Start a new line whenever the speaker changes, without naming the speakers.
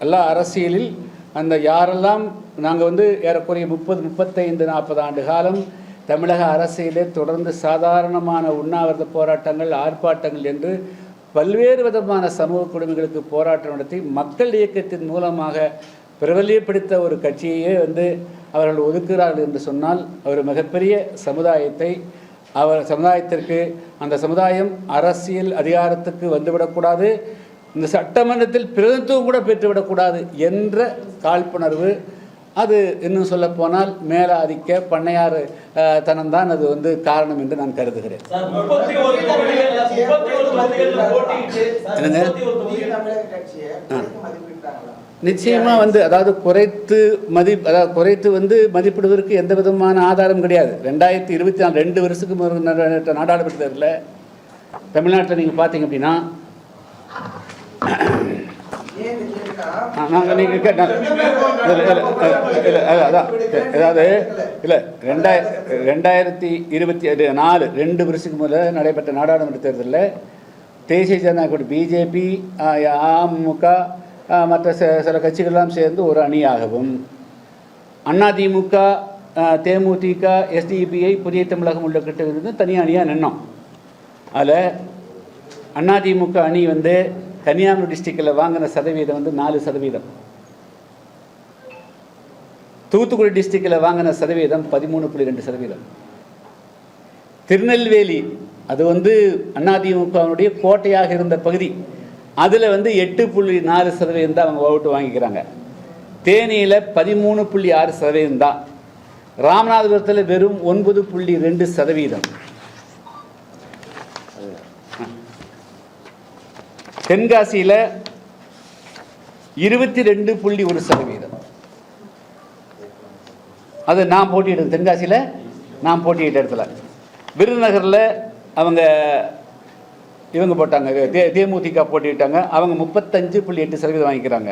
எல்லா அரசியலில் அந்த யாரெல்லாம் நாங்கள் வந்து ஏறக்குறைய 35-40 ஆண்டு காலம் தமிழக அரசியலே தொடர்ந்து சாதாரணமான உண்ணாவிரத போராட்டங்கள், ஆர்ப்பாட்டங்கள் என்று பல்வேறு விதமான சமூக குழுமைகளுக்கு போராட்டம் நடத்தி மக்கள் இயக்கத்தின் மூலமாக பிரபல்யப்படுத்த ஒரு கட்சியையே வந்து அவர்கள் ஒதுக்குகிறார்கள் என்று சொன்னால் அவர் மிகப்பெரிய சமுதாயத்தை சமுதாயத்திற்கு அந்த சமுதாயம் அரசியல் அதிகாரத்துக்கு வந்துவிடக்கூடாது, இந்த சட்டமன்றத்தில் பிரதிநிதித்துவம் கூட பெற்றுவிடக்கூடாது என்ற காழ்ப்புணர்வு. அது இன்னும் சொல்லப்போனால் மேலாதிக்க பண்ணையார் தனம்தான் அது வந்து காரணம் என்று நான் கருதுகிறேன். நிச்சயமாக வந்து அதாவது குறைத்து வந்து மதிப்பிடுவதற்கு எந்த விதமான ஆதாரம் கிடையாது. 2024 2 வருஷத்துக்கு நாடாளுமன்ற தேர்தலில் தமிழ்நாட்டில் நீங்கள் பார்த்தீங்க அப்படின்னா நாங்கள் நீங்கள் அதாவது இல்லை 2024 2 வருஷத்துக்கு முதல்ல நடைபெற்ற நாடாளுமன்ற தேர்தலில் தேசிய ஜனநாயக கூட்டணி பிஜேபி, அமமுக மற்ற சில கட்சிகள்லாம் சேர்ந்து ஒரு அணியாகவும், அதிமுக, தேமுதிக, எஸ்டிபிஐ, புதிய தமிழகம் உள்ள கட்சிகள் தனி அணியாக நின்னோம். அதில் அதிமுக அணி வந்து கன்னியாகுமரி டிஸ்ட்ரிக்டில் வாங்கின சதவீதம் வந்து 4%, தூத்துக்குடி டிஸ்ட்ரிக்டில் வாங்கின சதவீதம் 13.2%, திருநெல்வேலி அது வந்து அதிமுகவுடைய கோட்டையாக இருந்த பகுதி, அதில் வந்து 8.4% தான் அவங்க ஓட்டு வாங்கிக்கிறாங்க. தேனியில் 13.6% தான், ராமநாதபுரத்தில் வெறும் 9.2%, தென்காசியில் 22.1%. அது நான் போட்டியிட்டேன், தென்காசியில் நான் போட்டியிட்ட இடத்துல. விருதுநகரில் இவங்க போட்டாங்க, தேமுதிக போட்டிட்டாங்க, அவங்க 35.8% வாங்கிக்கிறாங்க.